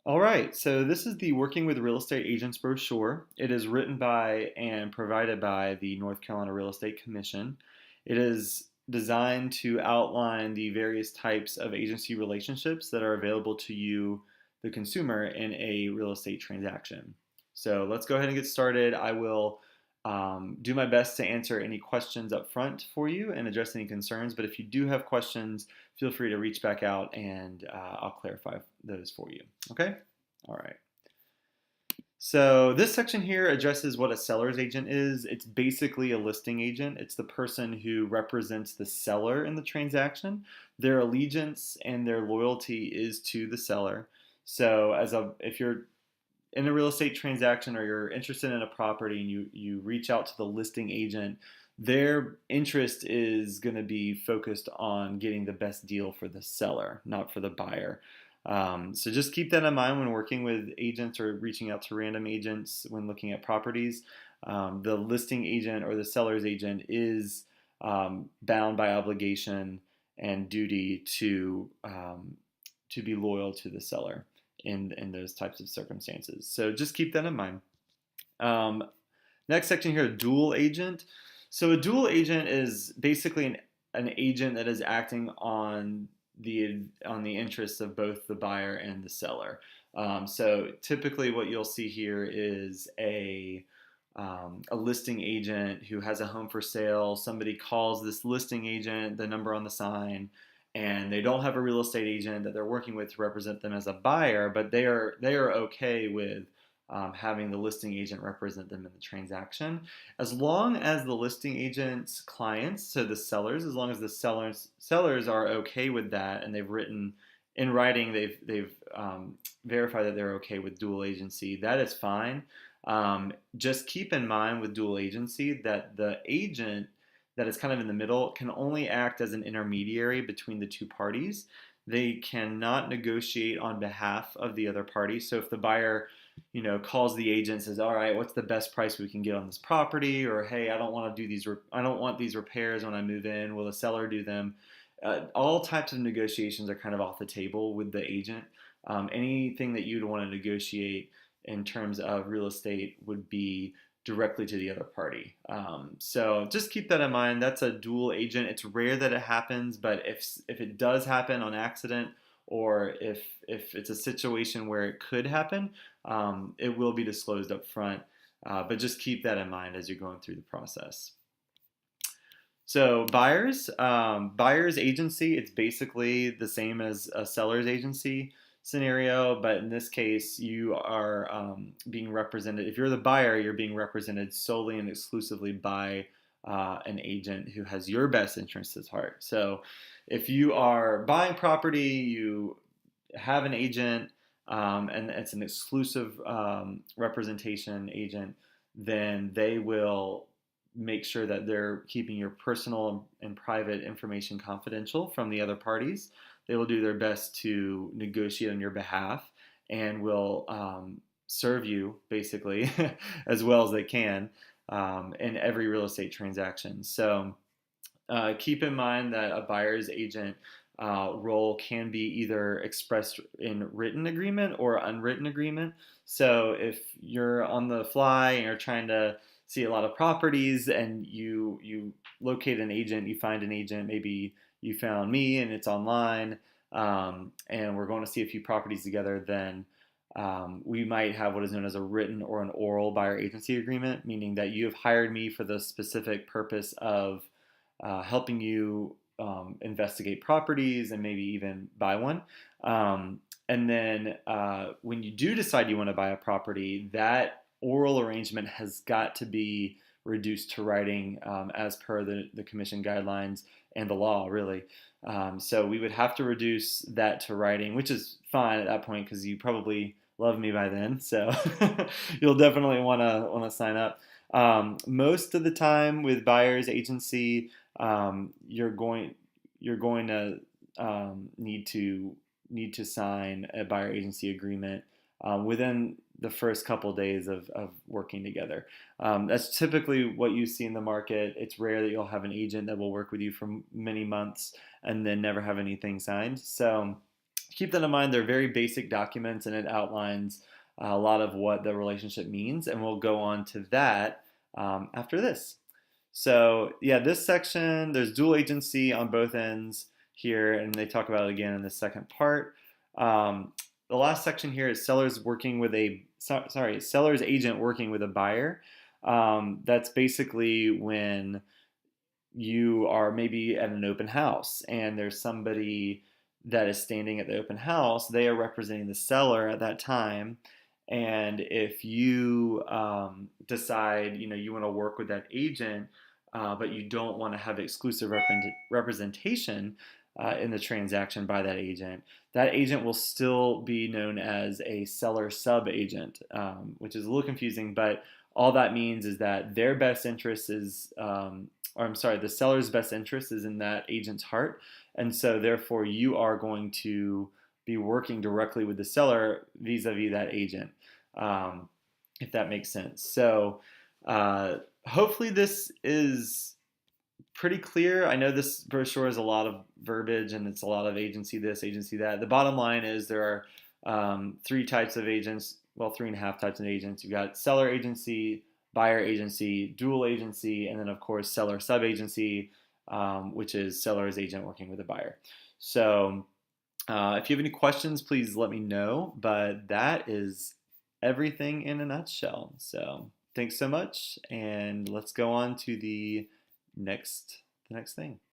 All right, so this is the Working with Real Estate Agents brochure. It is written by and provided by the North Carolina Real Estate Commission. It is designed to outline the various types of agency relationships that are available to you, the consumer, in a real estate transaction. So let's go ahead and get started. I will do my best to answer any questions up front for you and address any concerns, but if you do have questions, feel free to reach back out and I'll clarify those for you. Okay? All right. So this section here addresses what a seller's agent is. It's basically a listing agent. It's the person who represents the seller in the transaction. Their allegiance and their loyalty is to the seller. So if you're in a real estate transaction or you're interested in a property and you reach out to the listing agent, their interest is going to be focused on getting the best deal for the seller, not for the buyer. So just keep that in mind when working with agents or reaching out to random agents when looking at properties. The listing agent or the seller's agent is bound by obligation and duty to be loyal to the seller in those types of circumstances. So just keep that in mind. Um, Next section here, dual agent. So a dual agent is basically an agent that is acting on the interests of both the buyer and the seller. So typically what you'll see here is a listing agent who has a home for sale. Somebody calls this listing agent, the number on the sign, and they don't have a real estate agent that they're working with to represent them as a buyer, but they are okay with having the listing agent represent them in the transaction, as long as the listing agent's clients, so the sellers, as long as the sellers are okay with that, and they've written in writing, they've verified that they're okay with dual agency. That is fine. Just keep in mind with dual agency that the agent that is kind of in the middle can only act as an intermediary between the two parties. They cannot negotiate on behalf of the other party. So if the buyer, calls the agent and says, "All right, what's the best price we can get on this property?" Or, "Hey, I don't want to do these. I don't want these repairs when I move in. Will the seller do them?" All types of negotiations are kind of off the table with the agent. Anything that you'd want to negotiate in terms of real estate would be directly to the other party. So just keep that in mind. That's a dual agent. It's rare that it happens, but if it does happen on accident, or if it's a situation where it could happen, it will be disclosed up front. But just keep that in mind as you're going through the process. So buyer's agency, it's basically the same as a seller's agency scenario, but in this case, you are being represented. If you're the buyer, you're being represented solely and exclusively by an agent who has your best interests at heart. So if you are buying property, you have an agent, and it's an exclusive representation agent, then they will make sure that they're keeping your personal and private information confidential from the other parties. They will do their best to negotiate on your behalf and will serve you basically as well as they can in every real estate transaction. So keep in mind that a buyer's agent role can be either expressed in written agreement or unwritten agreement. So if you're on the fly and you're trying to see a lot of properties and you locate an agent, you find an agent, maybe you found me and it's online, and we're going to see a few properties together, then we might have what is known as a written or an oral buyer agency agreement, meaning that you have hired me for the specific purpose of helping you investigate properties and maybe even buy one. And then when you do decide you want to buy a property, that oral arrangement has got to be reduced to writing as per the commission guidelines and the law, really. So we would have to reduce that to writing, which is fine at that point because you probably love me by then. So you'll definitely want to sign up. Most of the time with buyer's agency, you're going to need to sign a buyer agency agreement within the first couple days of working together. That's typically what you see in the market. It's rare that you'll have an agent that will work with you for many months and then never have anything signed. So keep that in mind. They're very basic documents, and it outlines a lot of what the relationship means, and we'll go on to that after this. So yeah, this section, there's dual agency on both ends here, and they talk about it again in the second part. Um, the last section here is seller's agent working with a buyer. That's basically when you are maybe at an open house and there's somebody that is standing at the open house. They are representing the seller at that time. And if you decide, you want to work with that agent, but you don't want to have exclusive representation in the transaction by that agent will still be known as a seller sub agent, which is a little confusing, but all that means is that their best interest is, or I'm sorry, the seller's best interest is in that agent's heart. And so therefore you are going to be working directly with the seller vis-a-vis that agent, um, if that makes sense. So hopefully this is pretty clear. I know this brochure has a lot of verbiage and it's a lot of agency this, agency that. The bottom line is there are three types of agents, well, three and a half types of agents. You've got seller agency, buyer agency, dual agency, and then of course seller sub agency, which is seller's agent working with a buyer. So if you have any questions, please let me know. But that is everything in a nutshell. So thanks so much, and let's go on to the next thing.